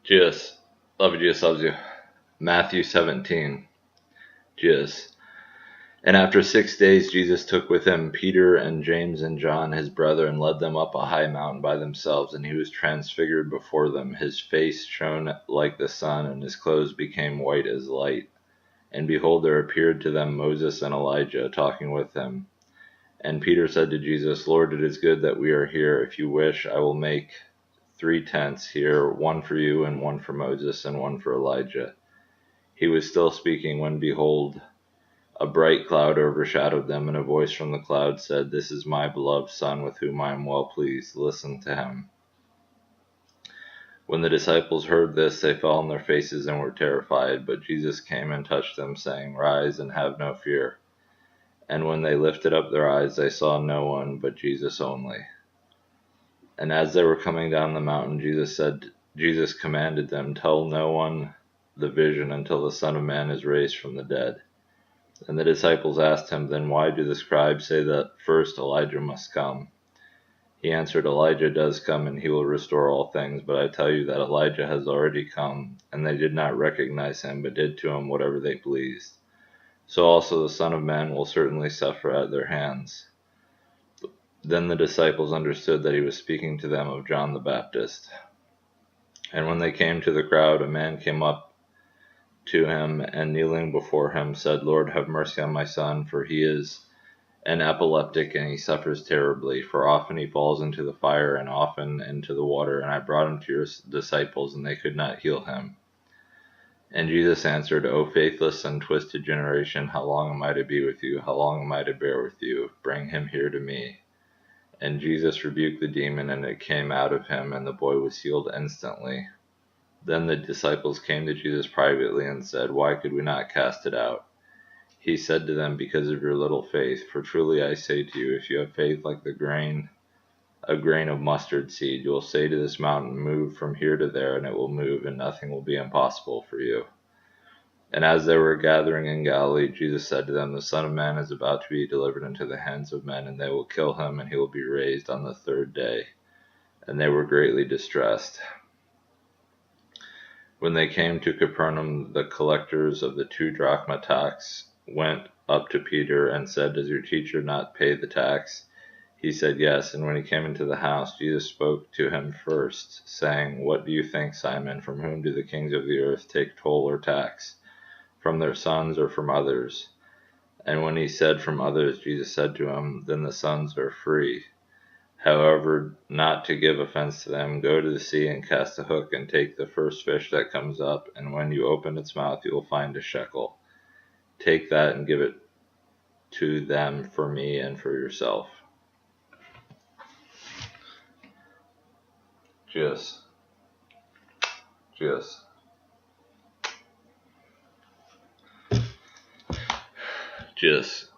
Jesus. Love you, Jesus loves you. Matthew 17. Jesus. And after 6 days Jesus took with him Peter and James and John his brother, and led them up a high mountain by themselves, and he was transfigured before them. His face shone like the sun, and his clothes became white as light. And behold, there appeared to them Moses and Elijah talking with him. And Peter said to Jesus, Lord, it is good that we are here. If you wish, I will make 3 tents here, one for you, and one for Moses, and one for Elijah. He was still speaking when, behold, a bright cloud overshadowed them, and a voice from the cloud said, This is my beloved Son, with whom I am well pleased. Listen to him. When the disciples heard this, they fell on their faces and were terrified. But Jesus came and touched them, saying, Rise and have no fear. And when they lifted up their eyes, they saw no one but Jesus only. And as they were coming down the mountain, Jesus commanded them, Tell no one the vision until the Son of Man is raised from the dead. And the disciples asked him, Then why do the scribes say that first Elijah must come? He answered, Elijah does come, and he will restore all things. But I tell you that Elijah has already come, and they did not recognize him, but did to him whatever they pleased. So also the Son of Man will certainly suffer at their hands. Then the disciples understood that he was speaking to them of John the Baptist. And when they came to the crowd, a man came up to him, and kneeling before him said, Lord, have mercy on my son, for he is an epileptic, and he suffers terribly. For often he falls into the fire, and often into the water. And I brought him to your disciples, and they could not heal him. And Jesus answered, O faithless and twisted generation, how long am I to be with you? How long am I to bear with you? Bring him here to me. And Jesus rebuked the demon, and it came out of him, and the boy was healed instantly. Then the disciples came to Jesus privately and said, Why could we not cast it out? He said to them, Because of your little faith. For truly I say to you, if you have faith like a grain of mustard seed, you will say to this mountain, Move from here to there, and it will move, and nothing will be impossible for you. And as they were gathering in Galilee, Jesus said to them, The Son of Man is about to be delivered into the hands of men, and they will kill him, and he will be raised on the 3rd day. And they were greatly distressed. When they came to Capernaum, the collectors of the 2 drachma tax went up to Peter and said, Does your teacher not pay the tax? He said, Yes. And when he came into the house, Jesus spoke to him first, saying, What do you think, Simon? From whom do the kings of the earth take toll or tax? From their sons or from others? And when he said from others, Jesus said to him, Then the sons are free. However, not to give offense to them, go to the sea and cast a hook and take the first fish that comes up, and when you open its mouth, you will find a shekel. Take that and give it to them for me and for yourself. Jesus. Jesus.